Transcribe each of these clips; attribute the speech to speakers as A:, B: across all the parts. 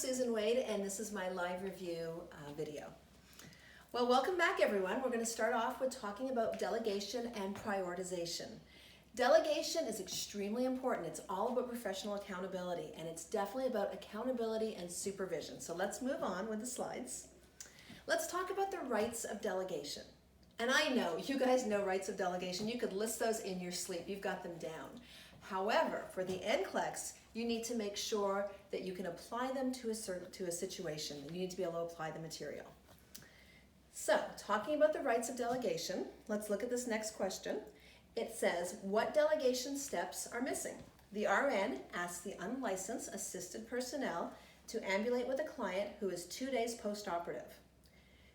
A: Susan Wade, and this is my live review video. Well, welcome back everyone. We're going to start off with talking about delegation and prioritization. Delegation is extremely important. It's all about professional accountability, and it's definitely about accountability and supervision. So let's move on with the slides. Let's talk about the rights of delegation. And I know, you guys know rights of delegation. You could list those in your sleep. You've got them down. However, for the NCLEX, you need to make sure that you can apply them to a situation. You need to be able to apply the material. So, talking about the rights of delegation, let's look at this next question. It says, what delegation steps are missing? The RN asks the unlicensed assisted personnel to ambulate with a client who is 2 days post-operative.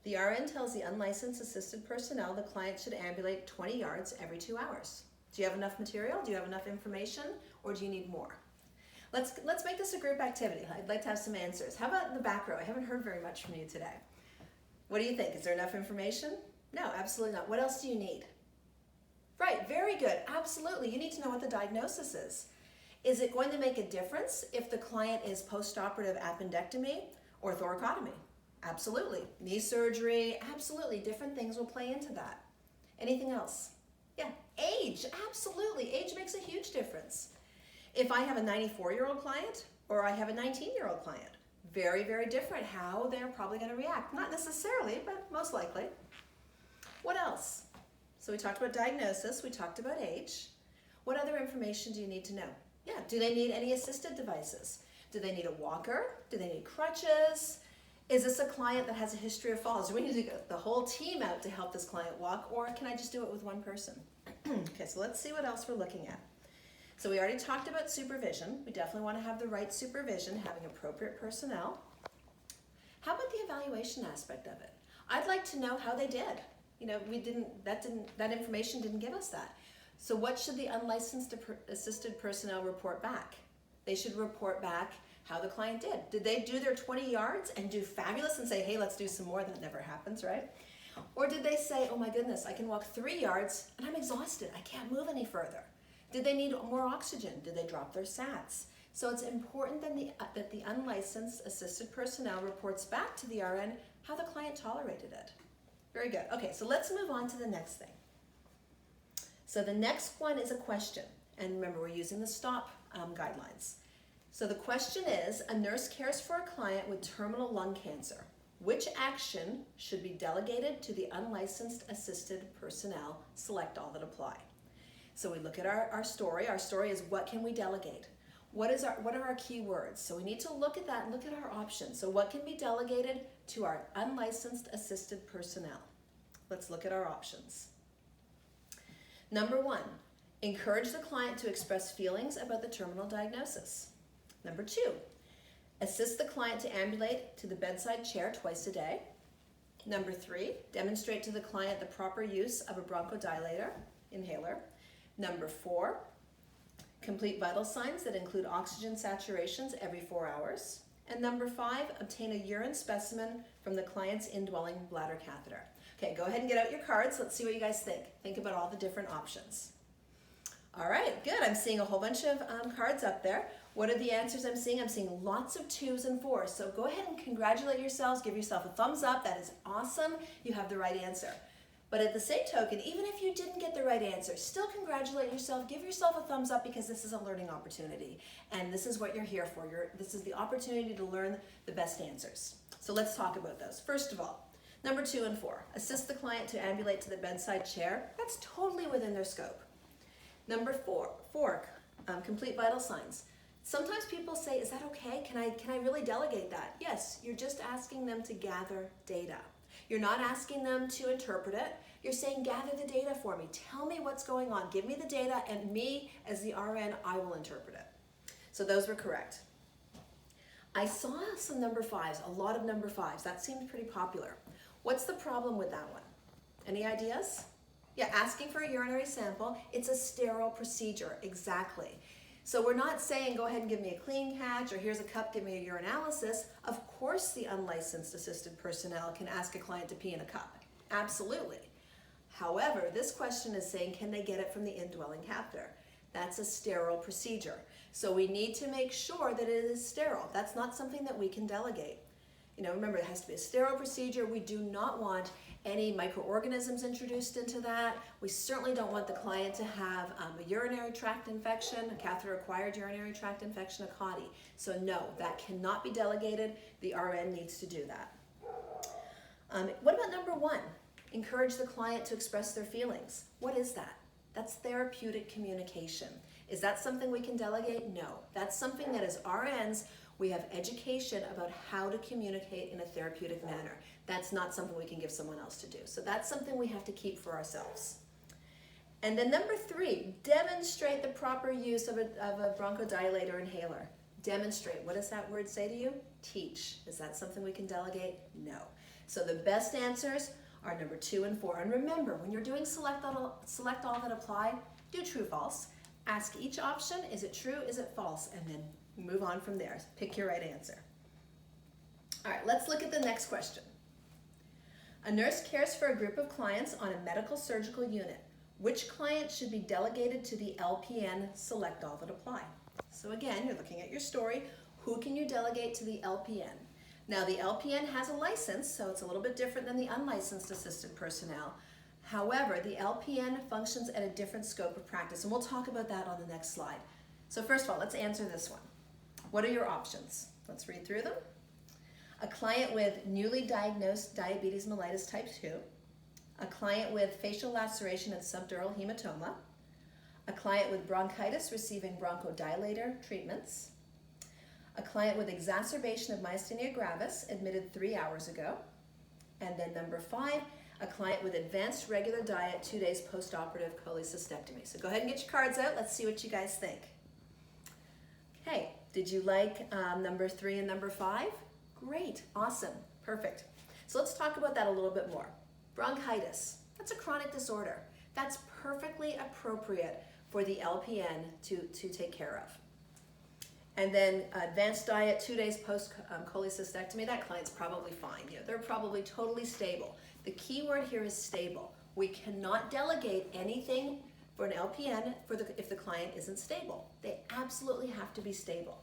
A: The RN tells the unlicensed assisted personnel the client should ambulate 20 yards every 2 hours. Do you have enough material? Do you have enough information? Or do you need more? Let's make this a group activity. I'd like to have some answers. How about in the back row? I haven't heard very much from you today. What do you think? Is there enough information? No, absolutely not. What else do you need? Right, very good. Absolutely. You need to know what the diagnosis is. Is it going to make a difference if the client is post-operative appendectomy or thoracotomy? Absolutely. Knee surgery? Absolutely. Different things will play into that. Anything else? Yeah, age. Absolutely. Age makes a huge difference. If I have a 94-year-old client or I have a 19-year-old client, very, very different how they're probably going to react. Not necessarily, but most likely. What else? So we talked about diagnosis, we talked about age. What other information do you need to know? Yeah, do they need any assisted devices? Do they need a walker? Do they need crutches? Is this a client that has a history of falls? Do we need to get the whole team out to help this client walk, or can I just do it with one person? Okay, so let's see what else we're looking at. So we already talked about supervision. We definitely want to have the right supervision, having appropriate personnel. How about the evaluation aspect of it? I'd like to know how they did. You know, that information didn't give us that. So what should the unlicensed assisted personnel report back? They should report back how the client did. Did they do their 20 yards and do fabulous and say, hey, let's do some more? That never happens, right? Or did they say, oh my goodness, I can walk 3 yards and I'm exhausted. I can't move any further. Did they need more oxygen? Did they drop their SATs? So it's important that the unlicensed assisted personnel reports back to the RN how the client tolerated it. Very good. Okay, so let's move on to the next thing. So the next one is a question. And remember, we're using the STOP guidelines. So the question is, a nurse cares for a client with terminal lung cancer. Which action should be delegated to the unlicensed assisted personnel? Select all that apply. So we look at our story. Our story is, what can we delegate? What are our key words? So we need to look at that and look at our options. So what can be delegated to our unlicensed assisted personnel? Let's look at our options. Number 1, encourage the client to express feelings about the terminal diagnosis. Number 2, assist the client to ambulate to the bedside chair twice a day. Number 3, demonstrate to the client the proper use of a bronchodilator inhaler. Number 4, complete vital signs that include oxygen saturations every 4 hours. And number 5, obtain a urine specimen from the client's indwelling bladder catheter. Okay, go ahead and get out your cards. Let's see what you guys think. Think about all the different options. All right, good. I'm seeing a whole bunch of cards up there. What are the answers I'm seeing? I'm seeing lots of 2s and 4s. So go ahead and congratulate yourselves. Give yourself a thumbs up. That is awesome. You have the right answer. But at the same token, even if you didn't get the right answer, still congratulate yourself. Give yourself a thumbs up, because this is a learning opportunity. And this is what you're here for. This is the opportunity to learn the best answers. So let's talk about those. First of all, number 2 and 4, assist the client to ambulate to the bedside chair. That's totally within their scope. Number 4, complete vital signs. Sometimes people say, is that okay? Can I really delegate that? Yes, you're just asking them to gather data. You're not asking them to interpret it. You're saying, gather the data for me. Tell me what's going on. Give me the data, and me, as the RN, I will interpret it. So those were correct. I saw some number 5s, a lot of number 5s. That seemed pretty popular. What's the problem with that one? Any ideas? Yeah, asking for a urinary sample. It's a sterile procedure, exactly. So we're not saying, go ahead and give me a clean catch, or here's a cup, give me a urinalysis. Of course the unlicensed assisted personnel can ask a client to pee in a cup. Absolutely. However, this question is saying, can they get it from the indwelling catheter? That's a sterile procedure. So we need to make sure that it is sterile. That's not something that we can delegate. Remember, it has to be a sterile procedure. We do not want any microorganisms introduced into that. We certainly don't want the client to have a urinary tract infection, a catheter-acquired urinary tract infection, a CAUTI. So no, that cannot be delegated. The RN needs to do that. What about number 1? Encourage the client to express their feelings. What is that? That's therapeutic communication. Is that something we can delegate? No. That's something that as RNs, we have education about how to communicate in a therapeutic manner. That's not something we can give someone else to do. So that's something we have to keep for ourselves. And then number 3, demonstrate the proper use of a bronchodilator inhaler. Demonstrate. What does that word say to you? Teach. Is that something we can delegate? No. So the best answers are number 2 and 4. And remember, when you're doing select all that apply, do true, false. Ask each option, is it true, is it false? And then move on from there. Pick your right answer. All right, let's look at the next question. A nurse cares for a group of clients on a medical surgical unit. Which client should be delegated to the LPN select all that apply? So again, you're looking at your story. Who can you delegate to the LPN? Now the LPN has a license, so it's a little bit different than the unlicensed assisted personnel. However, the LPN functions at a different scope of practice, and we'll talk about that on the next slide. So first of all, let's answer this one. What are your options? Let's read through them. A client with newly diagnosed diabetes mellitus type 2, a client with facial laceration and subdural hematoma, a client with bronchitis receiving bronchodilator treatments, a client with exacerbation of myasthenia gravis admitted 3 hours ago, and then number 5, a client with advanced regular diet 2 days post-operative cholecystectomy. So go ahead and get your cards out. Let's see what you guys think. Okay, did you like number 3 and number 5? Great, awesome, perfect. So let's talk about that a little bit more. Bronchitis, that's a chronic disorder. That's perfectly appropriate for the LPN to take care of. And then advanced diet 2 days post cholecystectomy, that client's probably fine. They're probably totally stable. The key word here is stable. We cannot delegate anything for an LPN if the client isn't stable. They absolutely have to be stable.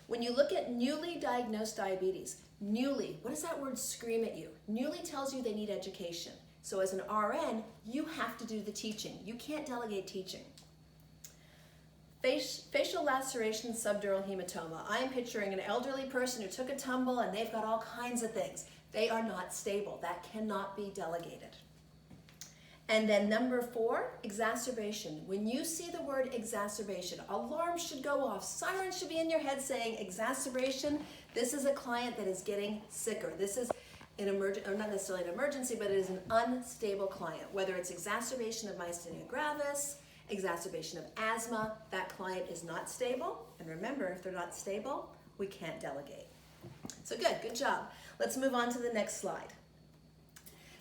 A: When you look at newly diagnosed diabetes, newly, what does that word scream at you? Newly tells you they need education. So as an RN, you have to do the teaching. You can't delegate teaching. Facial laceration, subdural hematoma. I am picturing an elderly person who took a tumble and they've got all kinds of things. They are not stable. That cannot be delegated. And then number 4, exacerbation. When you see the word exacerbation, alarms should go off. Sirens should be in your head saying exacerbation. This is a client that is getting sicker. This is an or not necessarily an emergency, but it is an unstable client. Whether it's exacerbation of myasthenia gravis, exacerbation of asthma, that client is not stable. And remember, if they're not stable, we can't delegate. So good job. Let's move on to the next slide.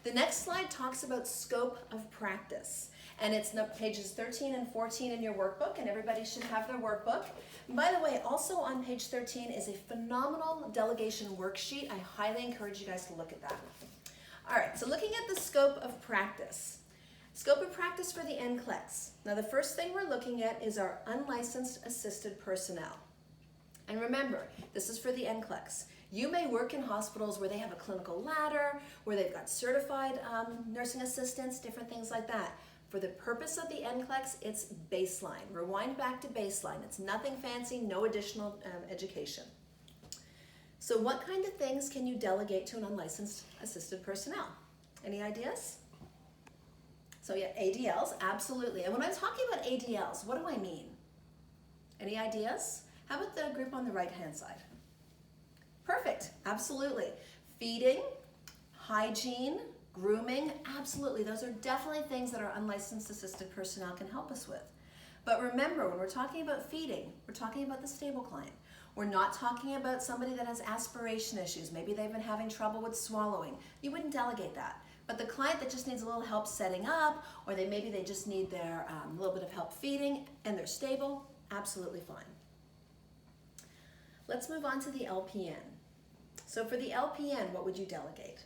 A: The next slide talks about scope of practice, and it's pages 13 and 14 in your workbook, and everybody should have their workbook. And by the way, also on page 13 is a phenomenal delegation worksheet. I highly encourage you guys to look at that. All right, so looking at the scope of practice. Scope of practice for the NCLEX. Now the first thing we're looking at is our unlicensed assisted personnel. And remember, this is for the NCLEX. You may work in hospitals where they have a clinical ladder, where they've got certified nursing assistants, different things like that. For the purpose of the NCLEX, it's baseline. Rewind back to baseline. It's nothing fancy, no additional education. So what kind of things can you delegate to an unlicensed assisted personnel? Any ideas? So yeah, ADLs, absolutely. And when I'm talking about ADLs, what do I mean? Any ideas? How about the group on the right-hand side? Perfect, absolutely. Feeding, hygiene, grooming, absolutely. Those are definitely things that our unlicensed assisted personnel can help us with. But remember, when we're talking about feeding, we're talking about the stable client. We're not talking about somebody that has aspiration issues. Maybe they've been having trouble with swallowing. You wouldn't delegate that. But the client that just needs a little help setting up, or maybe they just need their little bit of help feeding, and they're stable, absolutely fine. Let's move on to the LPN. So for the LPN, what would you delegate?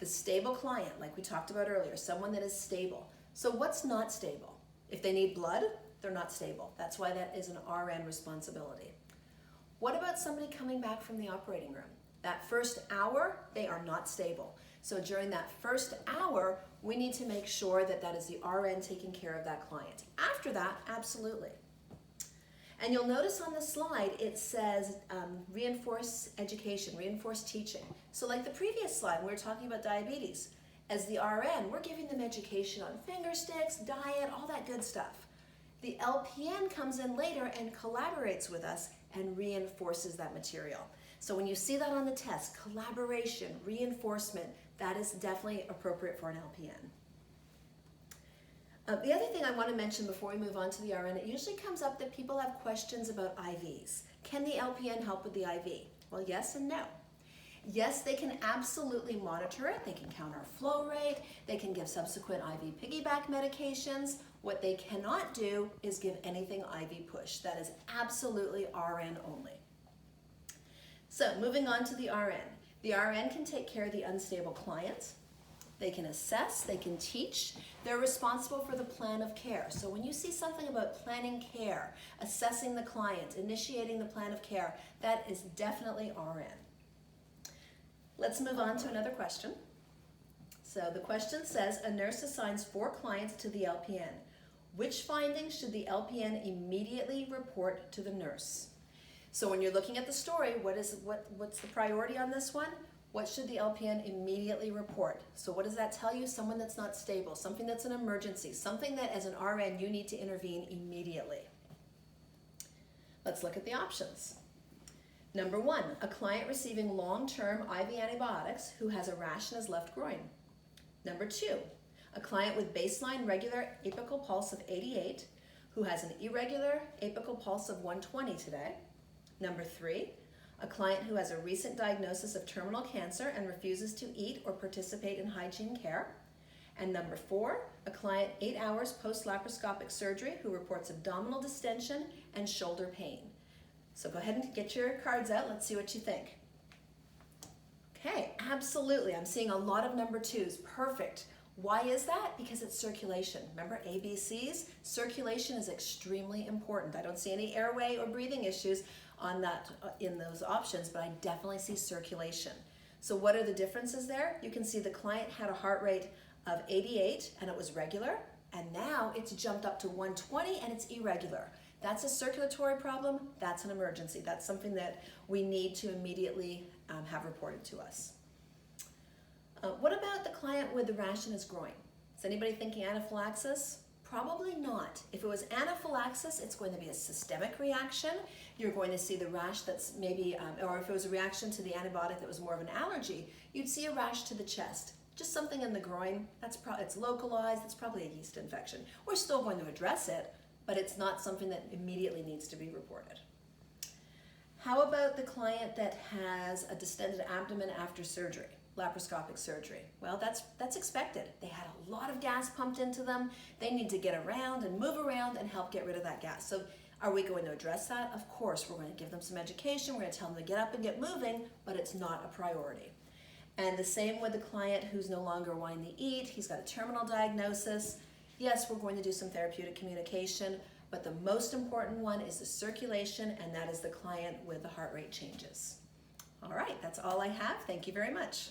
A: The stable client, like we talked about earlier, someone that is stable. So what's not stable? If they need blood, they're not stable. That's why that is an RN responsibility. What about somebody coming back from the operating room? That first hour, they are not stable. So during that first hour, we need to make sure that that is the RN taking care of that client. After that, absolutely. And you'll notice on the slide, it says reinforce education, reinforce teaching. So like the previous slide, we were talking about diabetes. As the RN, we're giving them education on finger sticks, diet, all that good stuff. The LPN comes in later and collaborates with us and reinforces that material. So when you see that on the test, collaboration, reinforcement, that is definitely appropriate for an LPN. The other thing I want to mention before we move on to the RN, it usually comes up that people have questions about IVs. Can the LPN help with the IV? Well, yes and no. Yes, they can absolutely monitor it. They can count our flow rate. They can give subsequent IV piggyback medications. What they cannot do is give anything IV push. That is absolutely RN only. So moving on to the RN. The RN can take care of the unstable client. They can assess, they can teach. They're responsible for the plan of care. So when you see something about planning care, assessing the client, initiating the plan of care, that is definitely RN. Let's move on to another question. So the question says, a nurse assigns 4 clients to the LPN. Which findings should the LPN immediately report to the nurse? So when you're looking at the story, what's the priority on this one? What should the LPN immediately report? So what does that tell you? Someone that's not stable, something that's an emergency, something that as an RN you need to intervene immediately. Let's look at the options. Number 1, a client receiving long-term IV antibiotics who has a rash in his left groin. Number 2, a client with baseline regular apical pulse of 88 who has an irregular apical pulse of 120 today. Number 3, a client who has a recent diagnosis of terminal cancer and refuses to eat or participate in hygiene care. And number 4, a client 8 hours post-laparoscopic surgery who reports abdominal distension and shoulder pain. So go ahead and get your cards out. Let's see what you think. Okay, absolutely. I'm seeing a lot of number 2s. Perfect. Why is that? Because it's circulation. Remember ABCs? Circulation is extremely important. I don't see any airway or breathing issues on that in those options, but I definitely see circulation. So what are the differences there? You can see the client had a heart rate of 88 and it was regular, and now it's jumped up to 120 and it's irregular. That's a circulatory problem. That's an emergency. That's something that we need to immediately have reported to us. What about the client with the rash in his groin? Is anybody thinking anaphylaxis? Probably not. If it was anaphylaxis, it's going to be a systemic reaction. You're going to see the rash that's maybe, or if it was a reaction to the antibiotic that was more of an allergy, you'd see a rash to the chest. Just something in the groin, it's localized, it's probably a yeast infection. We're still going to address it, but it's not something that immediately needs to be reported. How about the client that has a distended abdomen after surgery? Laparoscopic surgery. Well, that's expected. They had a lot of gas pumped into them. They need to get around and move around and help get rid of that gas. So are we going to address that? Of course, we're going to give them some education. We're going to tell them to get up and get moving, but it's not a priority. And the same with the client who's no longer wanting to eat. He's got a terminal diagnosis. Yes, we're going to do some therapeutic communication, but the most important one is the circulation, and that is the client with the heart rate changes. All right, that's all I have. Thank you very much.